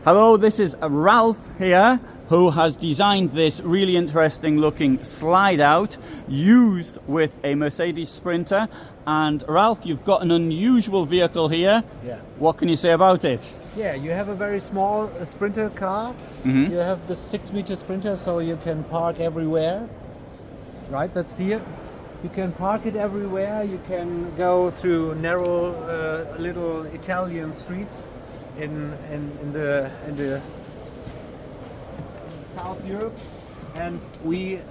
Hello, this is Ralph here, who has designed this really interesting looking slide out used with a Mercedes Sprinter. And Ralph, you've got an unusual vehicle here. Yeah. What can you say about it? Yeah, you have a very small Sprinter car. Mm-hmm. You have the 6-meter Sprinter, so you can park everywhere. Right, that's here. You can park it everywhere. You can go through narrow little Italian streets in South Europe, and we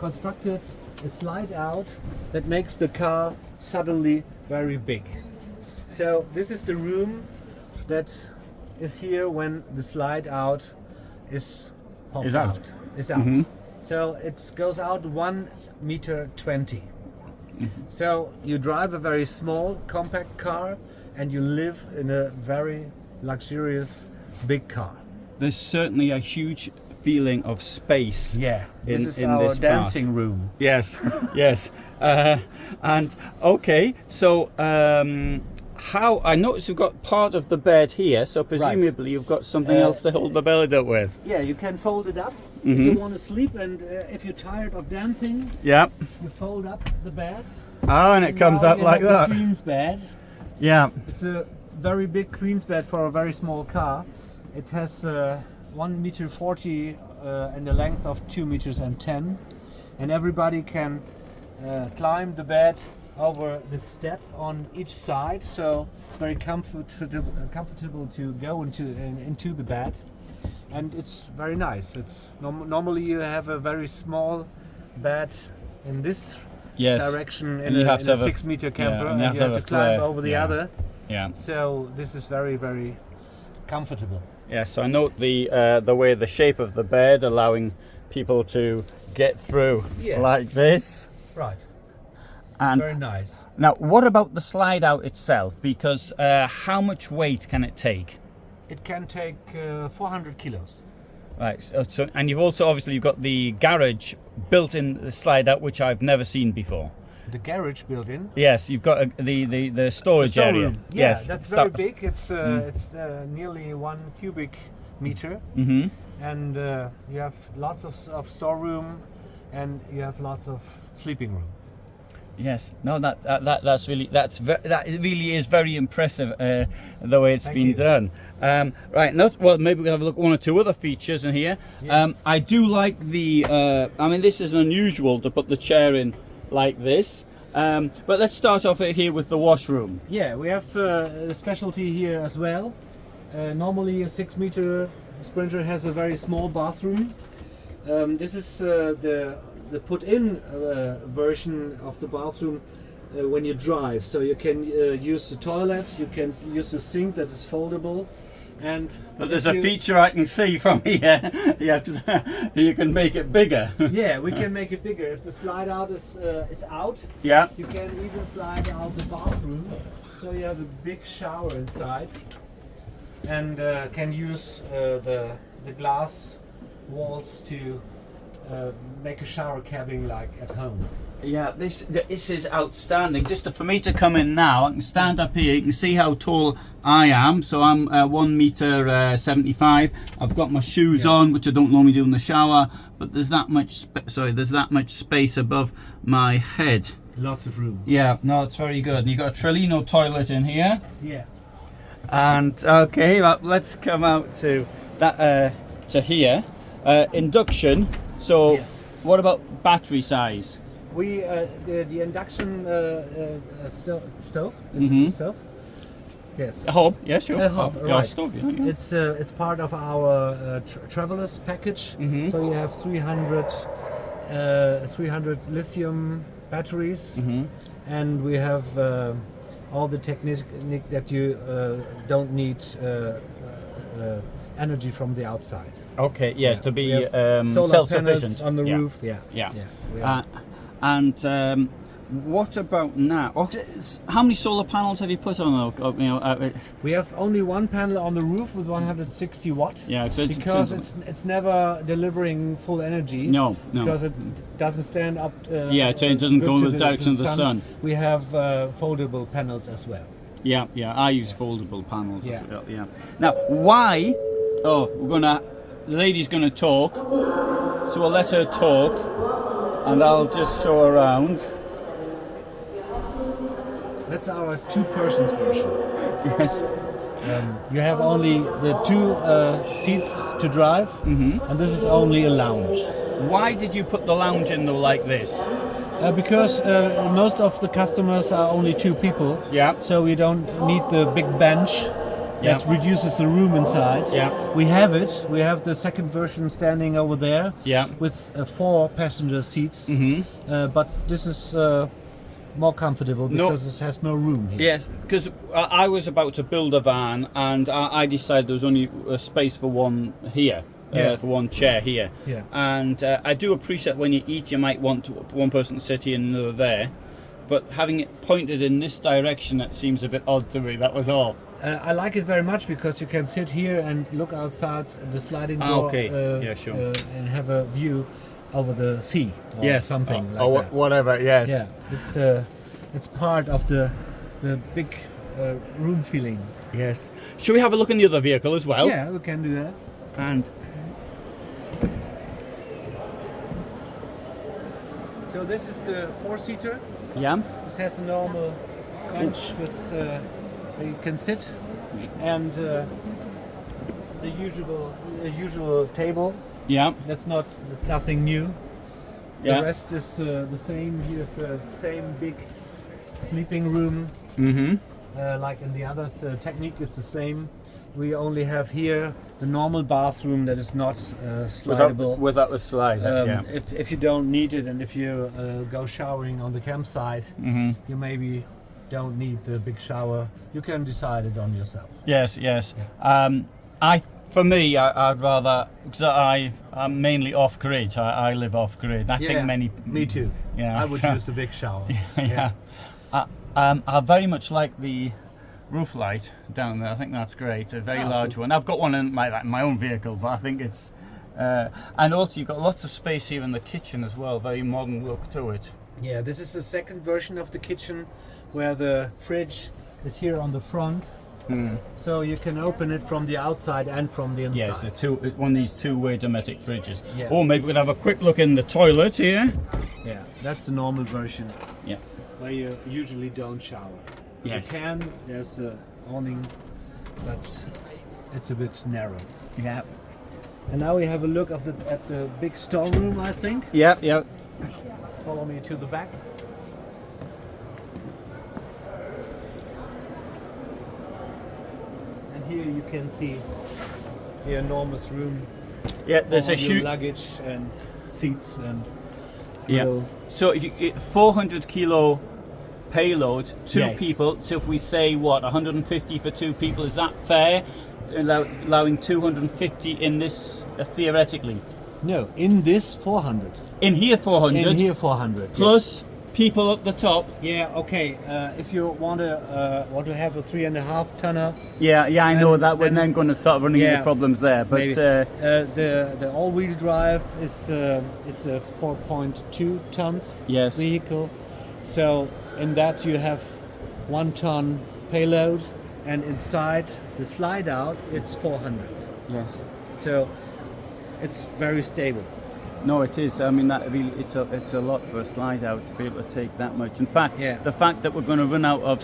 constructed a slide out that makes the car suddenly very big. So this is the room that is here when the slide out is out. Mm-hmm. So it goes out 1.20 meters. Mm-hmm. So you drive a very small compact car and you live in a very luxurious big car. There's certainly a huge feeling of space. Yeah, this is in our this dancing part. room. Yes, yes. And okay, so how I notice you've got part of the bed here, so presumably you've got something else to hold the bed up with. Yeah, you can fold it up Mm-hmm. if you want to sleep, and if you're tired of dancing, Yeah. you fold up the bed. Oh, and it comes now up you like have that. the Queen's bed. Yeah. It's a very big Queen's bed for a very small car. It has 1.40 meters and a length of 2.10 meters, and everybody can climb the bed over the step on each side, so it's very comfortable to go into the bed, and it's very nice. It's normally you have a very small bed in this direction in a 6-meter camper, and you have to climb over the other. Yeah. So this is very, very comfortable. Yes, I note the shape of the bed, allowing people to get through like this. Right. And very nice. Now, what about the slide out itself? Because how much weight can it take? It can take 400 kilos. Right. So, and you've got the garage built in the slide out, which I've never seen before. The garage built in? Yes, you've got the storage area. Yeah, yes, that's very big. It's nearly 1 cubic meter, mm-hmm. and you have lots of storeroom, and you have lots of sleeping room. Yes, no, that really is very impressive the way it's been done. Right, maybe we can have a look at one or two other features in here. Yeah. I do like the. This is unusual to put the chair in like this. But let's start off here with the washroom. Yeah, we have a specialty here as well. Normally a 6-meter Sprinter has a very small bathroom. This is the put-in version of the bathroom when you drive. So you can use the toilet, you can use the sink that is foldable. But there's a feature I can see from here. You can make it bigger. Yeah, we can make it bigger. If the slide out is out, you can even slide out the bathroom. So you have a big shower inside, and can use the glass walls to make a shower cabin like at home. Yeah, this is outstanding. Just for me to come in now, I can stand up here. You can see how tall I am. So I'm 1.75 meters. I've got my shoes on, which I don't normally do in the shower. But there's that much space above my head. Lots of room. Yeah, no, it's very good. And you've got a Trigano toilet in here. Yeah. And okay, well, let's come out to that to here. Induction. So, what about battery size? We the induction stove. Mm-hmm. Stove. Yes. A hob. Yeah, sure. A hob. Right. Stove, yeah. It's part of our travelers package. Mm-hmm. So you have 300 lithium batteries, Mm-hmm. and we have all the technique that you don't need energy from the outside. Okay. Yes, to be solar self-sufficient on the roof. Yeah. And what about now? How many solar panels have you put on? We have only one panel on the roof with 160 watt. Yeah, because it's never delivering full energy. No. Because it doesn't stand up. It doesn't go in the direction of the sun. We have foldable panels as well. Yeah, I use foldable panels Yeah. as well, yeah. Now, why? Oh, the lady's gonna talk, so we'll let her talk, and I'll just show around. That's our two-persons version. Yes. You have only the two seats to drive, and this is only a lounge. Why did you put the lounge in though like this? Because most of the customers are only two people, Yeah. so we don't need the big bench that Yeah. reduces the room inside. Yeah. We have it. We have the second version standing over there Yeah. with 4 passenger seats, but this is more comfortable No. because it has no room here. Yes, because I was about to build a van, and I decided there was only a space for one here. Yeah. For one chair here. Yeah. And I do appreciate when you eat, you might want one person to sit here and another there. But having it pointed in this direction, it seems a bit odd to me. That was all. I like it very much because you can sit here and look outside the sliding door Okay. Yeah, sure. and have a view over the sea or something like that. Whatever. Yes. Yeah, it's part of the big room feeling. Yes. Should we have a look in the other vehicle as well? Yeah, we can do that. And So this is the 4-seater. yeah. This has a normal bench with where you can sit, and the usual table. Yeah. That's nothing new. Yeah. The rest is the same. Here's the same big sleeping room. Mm-hmm. Like in the others, technique it's the same. We only have here the normal bathroom that is not slidable. Without the slide. Yeah. If you don't need it, and if you go showering on the campsite, you maybe don't need the big shower. You can decide it on yourself. Yes. For me, I'd rather, because I'm mainly off grid. I live off grid. I think many. Me too. Yeah. I would use a big shower. Yeah. I very much like the roof light down there. I think that's great. A very large one. I've got one in my own vehicle, but I think it's and also you've got lots of space here in the kitchen as well. Very modern look to it. Yeah, this is the second version of the kitchen, where the fridge is here on the front, so you can open it from the outside and from the inside. Yes, one of these two-way Dometic fridges. Yeah. Oh, maybe we could have a quick look in the toilet here. Yeah, that's the normal version. Yeah. Where you usually don't shower. Yes. You can. There's a awning, but it's a bit narrow. Yeah. And now we have a look at the big storeroom, I think. Yeah. Follow me to the back. And here you can see the enormous room. Yeah, there's for a your huge luggage and seats and Yeah. grills. So if you 400 kilo payload, two Yeah. people. So if we say 150 for 2 people, is that fair? Allowing 250 in this theoretically. No, in this 400. In here 400. In here 400. Plus people up the top. Yeah. Okay. If you want to have a 3.5 tonner. Yeah, I know And that. We're then- then going to start running into problems there. But Maybe. The all-wheel drive is it's a 4.2 tons Yes. vehicle. So in that you have 1 ton payload, and inside the slide out it's 400. yes. So it's very stable. No, it is. I mean, that really, it's a lot for a slide out to be able to take that much. In fact, Yeah. the fact that we're going to run out of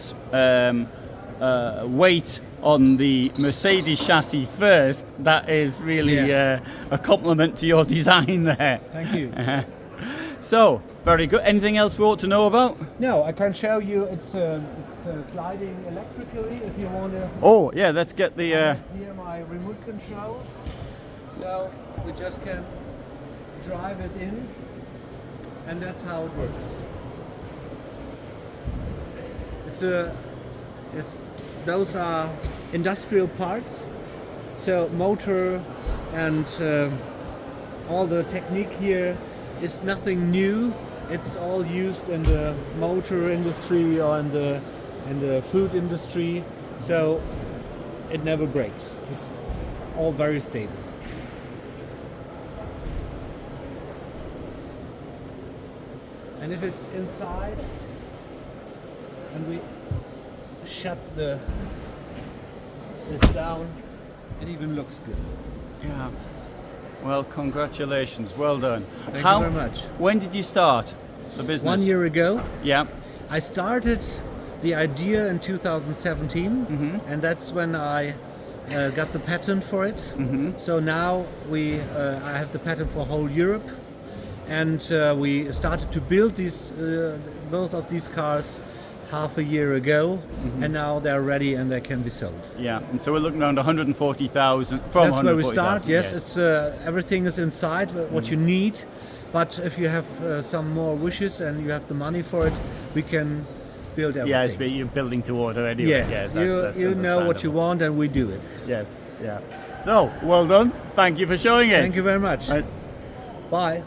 weight on the Mercedes chassis first, that is really a compliment to your design there. Thank you. So, very good. Anything else we ought to know about? No, I can show you. It's sliding electrically if you want to. Oh, yeah, let's get the... Here my remote control. So we just can drive it in, and that's how it works. Those are industrial parts. So motor and all the technique here is nothing new. It's all used in the motor industry or in the food industry. So it never breaks. It's all very stable. And if it's inside and we shut this down, it even looks good. Yeah. Well, congratulations. Well done. Thank you very much. When did you start the business? 1 year ago. Yeah. I started the idea in 2017, and that's when I got the patent for it. So now I have the patent for whole Europe, and we started to build these both of these cars half a year ago, and now they're ready and they can be sold. Yeah, and so we're looking around 140,000 from. That's where we start. Yes, it's everything is inside what you need, but if you have some more wishes and you have the money for it, we can build everything. Yes, but you're building to order anyway. Yeah, that's you know what you want and we do it. Yes, yeah. So, well done. Thank you for showing it. Thank you very much. Right. Bye.